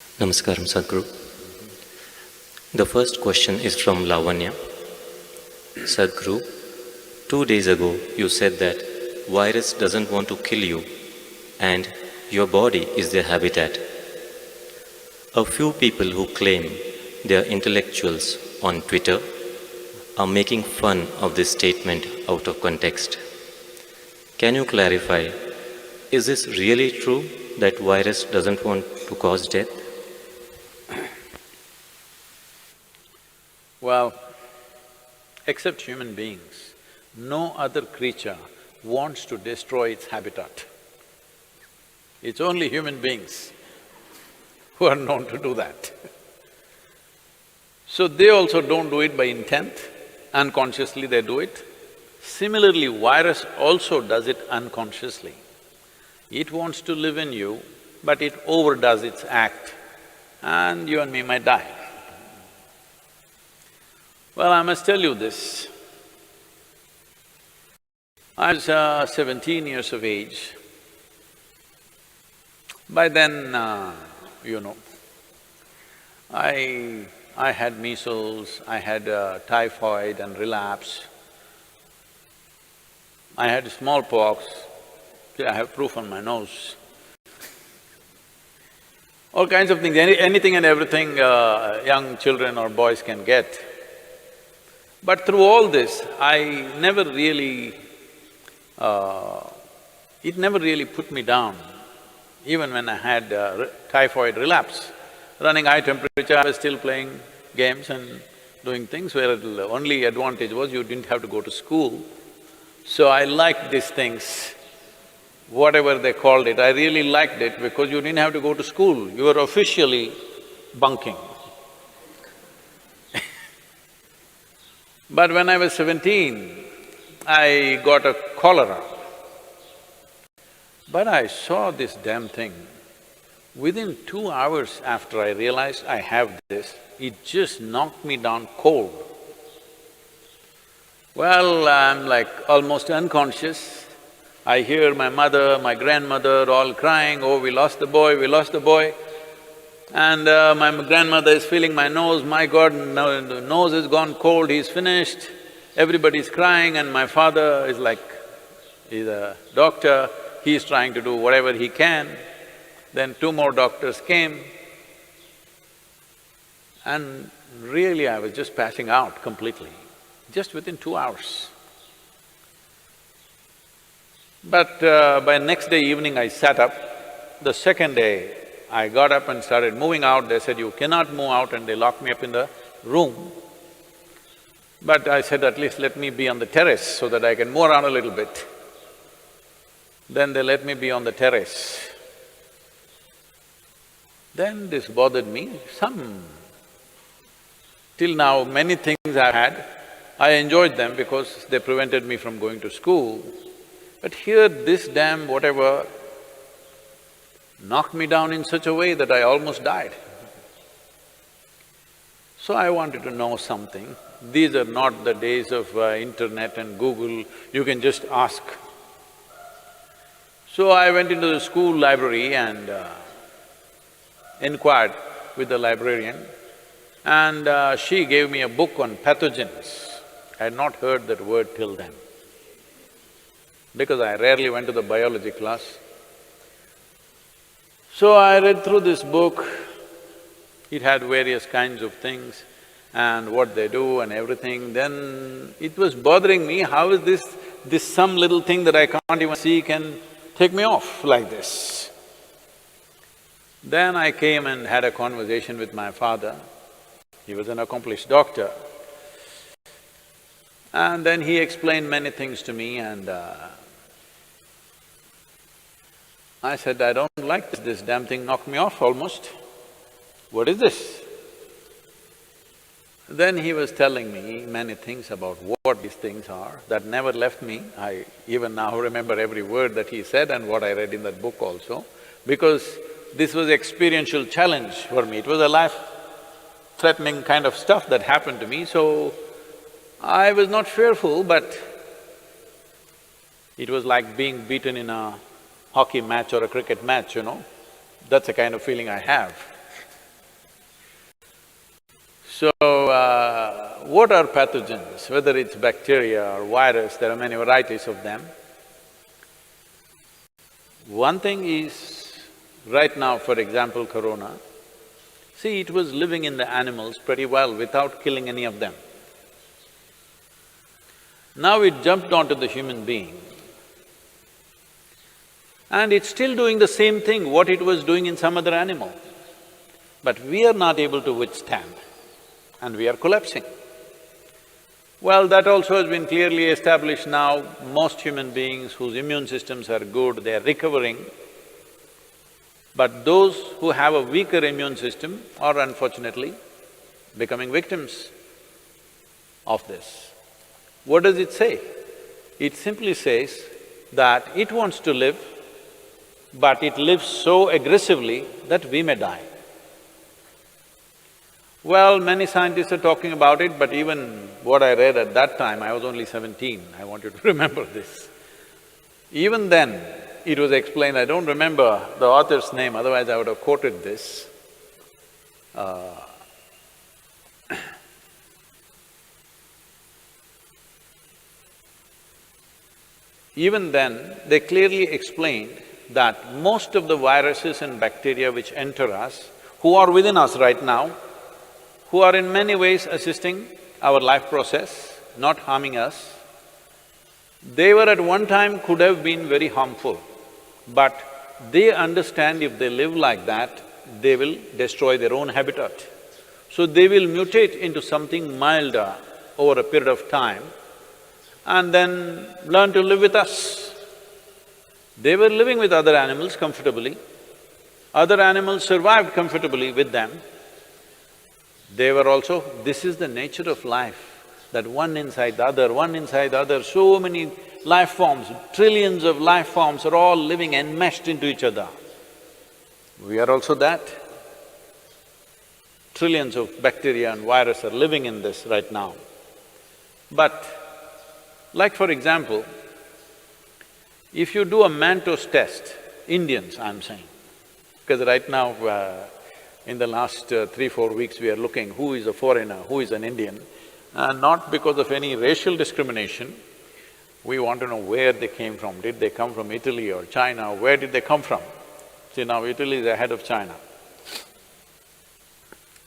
Namaskaram, Sadhguru. The first question is from Lavanya. Sadhguru, 2 days ago you said that virus doesn't want to kill you and your body is their habitat. A few people who claim they are intellectuals on Twitter are making fun of this statement out of context. Can you clarify, is this really true that virus doesn't want to cause death? Well, except human beings, no other creature wants to destroy its habitat. It's only human beings who are known to do that. So they also don't do it by intent, unconsciously they do it. Similarly, virus also does it unconsciously. It wants to live in you, but it overdoes its act and you and me might die. Well, I must tell you this. I was 17 years of age. By then, I had measles, I had typhoid and relapse. I had smallpox, I have proof on my nose. All kinds of things, anything and everything young children or boys can get. But through all this, I never really… it never really put me down. Even when I had typhoid relapse, running high temperature, I was still playing games and doing things where the only advantage was you didn't have to go to school. So I liked these things, whatever they called it, I really liked it because you didn't have to go to school, you were officially bunking. But when I was 17, I got a cholera. But I saw this damn thing. Within 2 hours after I realized I have this, it just knocked me down cold. Well, I'm like almost unconscious. I hear my mother, my grandmother all crying, "Oh, we lost the boy, we lost the boy." And my grandmother is feeling my nose, "My God, no, the nose has gone cold, he's finished." Everybody's crying and my father is like, he's a doctor, he's trying to do whatever he can. Then 2 more doctors came and really I was just passing out completely, just within 2 hours. But by next day evening I sat up. The second day, I got up and started moving out. They said, "You cannot move out," and they locked me up in the room. But I said, "At least let me be on the terrace so that I can move around a little bit." Then they let me be on the terrace. Then this bothered me, till now many things I had, I enjoyed them because they prevented me from going to school. But here this damn whatever knocked me down in such a way that I almost died. So I wanted to know something. These are not the days of internet and Google, you can just ask. So I went into the school library and inquired with the librarian, and she gave me a book on pathogens. I had not heard that word till then, because I rarely went to the biology class. So I read through this book, it had various kinds of things and what they do and everything. Then it was bothering me, how is this some little thing that I can't even see can take me off like this? Then I came and had a conversation with my father. He was an accomplished doctor. And then he explained many things to me and I said, "I don't like this damn thing knocked me off almost. What is this?" Then he was telling me many things about what these things are, that never left me. I even now remember every word that he said and what I read in that book also, because this was experiential challenge for me. It was a life-threatening kind of stuff that happened to me, so I was not fearful, but it was like being beaten in a hockey match or a cricket match, That's the kind of feeling I have. So, what are pathogens? Whether it's bacteria or virus, there are many varieties of them. One thing is, right now, for example, corona, see, it was living in the animals pretty well without killing any of them. Now it jumped onto the human being, and it's still doing the same thing what it was doing in some other animal. But we are not able to withstand, and we are collapsing. Well, that also has been clearly established now. Most human beings whose immune systems are good, they are recovering. But those who have a weaker immune system are unfortunately becoming victims of this. What does it say? It simply says that it wants to live, but it lives so aggressively that we may die. Well, many scientists are talking about it, but even what I read at that time, I was only 17, I want you to remember this. Even then, it was explained, I don't remember the author's name, otherwise I would have quoted this. Even then, they clearly explained that most of the viruses and bacteria which enter us, who are within us right now, who are in many ways assisting our life process, not harming us, they were at one time could have been very harmful, but they understand if they live like that, they will destroy their own habitat. So they will mutate into something milder over a period of time and then learn to live with us. They were living with other animals comfortably, other animals survived comfortably with them. They were also… This is the nature of life, that one inside the other, one inside the other, so many life forms, trillions of life forms are all living enmeshed into each other. We are also that. Trillions of bacteria and virus are living in this right now. But, like for example, if you do a Manto's test, Indians I'm saying, because right now, in the last 3-4 weeks we are looking who is a foreigner, who is an Indian, not because of any racial discrimination, we want to know where they came from. Did they come from Italy or China? Where did they come from? See, now Italy is ahead of China.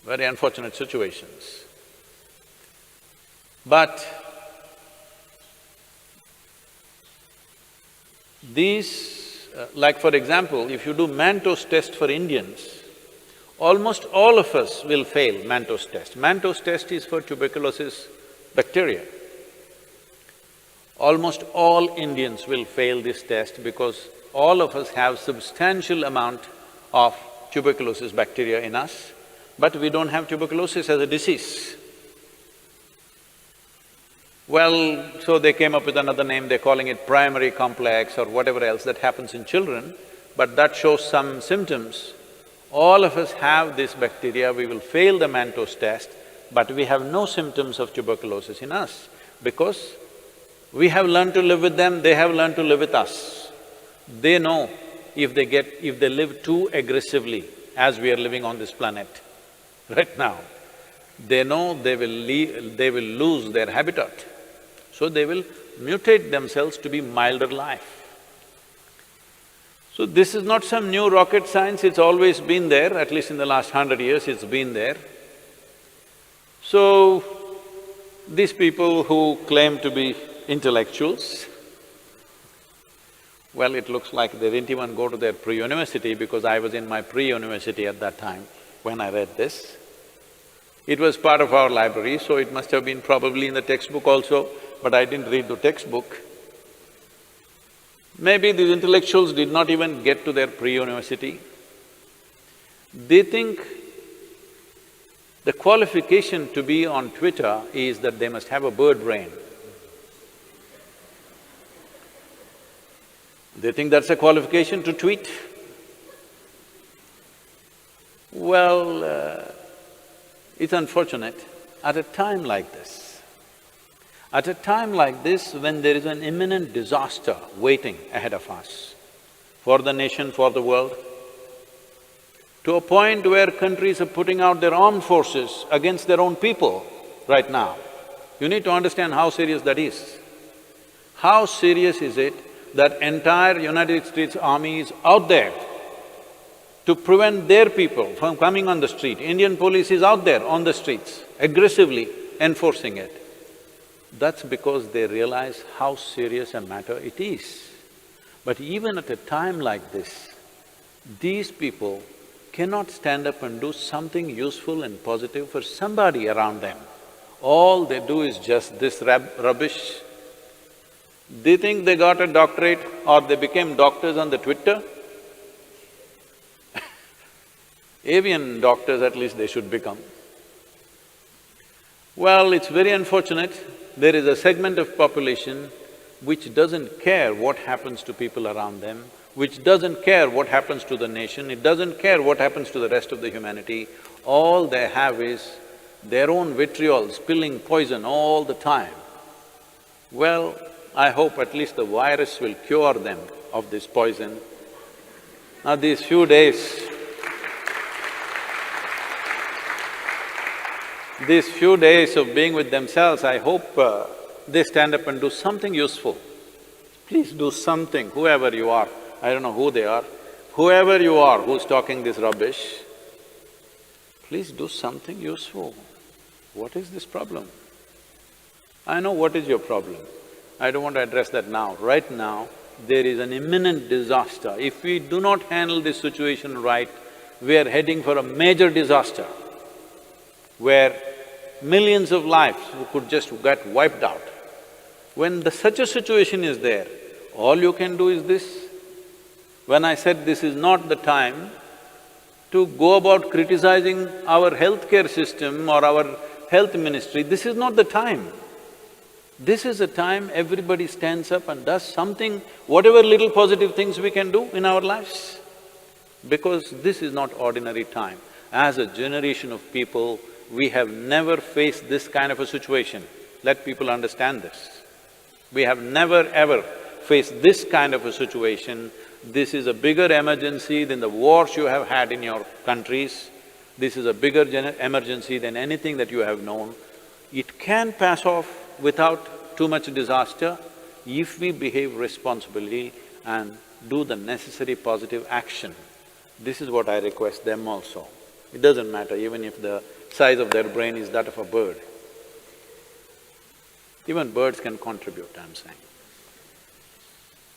Very unfortunate situations. But these… like for example, if you do Manto's test for Indians, almost all of us will fail Manto's test. Manto's test is for tuberculosis bacteria. Almost all Indians will fail this test because all of us have substantial amount of tuberculosis bacteria in us, but we don't have tuberculosis as a disease. Well, so they came up with another name, they're calling it primary complex or whatever else that happens in children, but that shows some symptoms. All of us have this bacteria, we will fail the Manto's test, but we have no symptoms of tuberculosis in us because we have learned to live with them, they have learned to live with us. They know if they live too aggressively as we are living on this planet right now, they know they will lose their habitat. So they will mutate themselves to be milder life. So this is not some new rocket science, it's always been there, at least in the last 100 years it's been there. So, these people who claim to be intellectuals, well, it looks like they didn't even go to their pre-university because I was in my pre-university at that time when I read this. It was part of our library, so it must have been probably in the textbook also, but I didn't read the textbook. Maybe these intellectuals did not even get to their pre-university. They think the qualification to be on Twitter is that they must have a bird brain. They think that's a qualification to tweet. Well, it's unfortunate, at a time like this, when there is an imminent disaster waiting ahead of us, for the nation, for the world, to a point where countries are putting out their armed forces against their own people right now. You need to understand how serious that is. How serious is it that entire United States Army is out there to prevent their people from coming on the street? Indian police is out there on the streets, aggressively enforcing it. That's because they realize how serious a matter it is. But even at a time like this, these people cannot stand up and do something useful and positive for somebody around them. All they do is just this rubbish. Do you think they got a doctorate or they became doctors on the Twitter? Avian doctors at least they should become. Well, it's very unfortunate, there is a segment of population which doesn't care what happens to people around them, which doesn't care what happens to the nation, it doesn't care what happens to the rest of the humanity. All they have is their own vitriol, spilling poison all the time. Well, I hope at least the virus will cure them of this poison. Now these few days of being with themselves, I hope they stand up and do something useful. Please do something, whoever you are, I don't know who they are, whoever you are who's talking this rubbish, please do something useful. What is this problem? I know what is your problem. I don't want to address that now. Right now, there is an imminent disaster. If we do not handle this situation right, we are heading for a major disaster where millions of lives could just get wiped out. When such a situation is there, all you can do is this. When I said this is not the time to go about criticizing our healthcare system or our health ministry, this is not the time. This is a time everybody stands up and does something, whatever little positive things we can do in our lives. Because this is not ordinary time. As a generation of people, we have never faced this kind of a situation. Let people understand this. We have never ever faced this kind of a situation. This is a bigger emergency than the wars you have had in your countries. This is a bigger emergency than anything that you have known. It can pass off without too much disaster if we behave responsibly and do the necessary positive action. This is what I request them also. It doesn't matter even if the size of their brain is that of a bird. Even birds can contribute, I'm saying.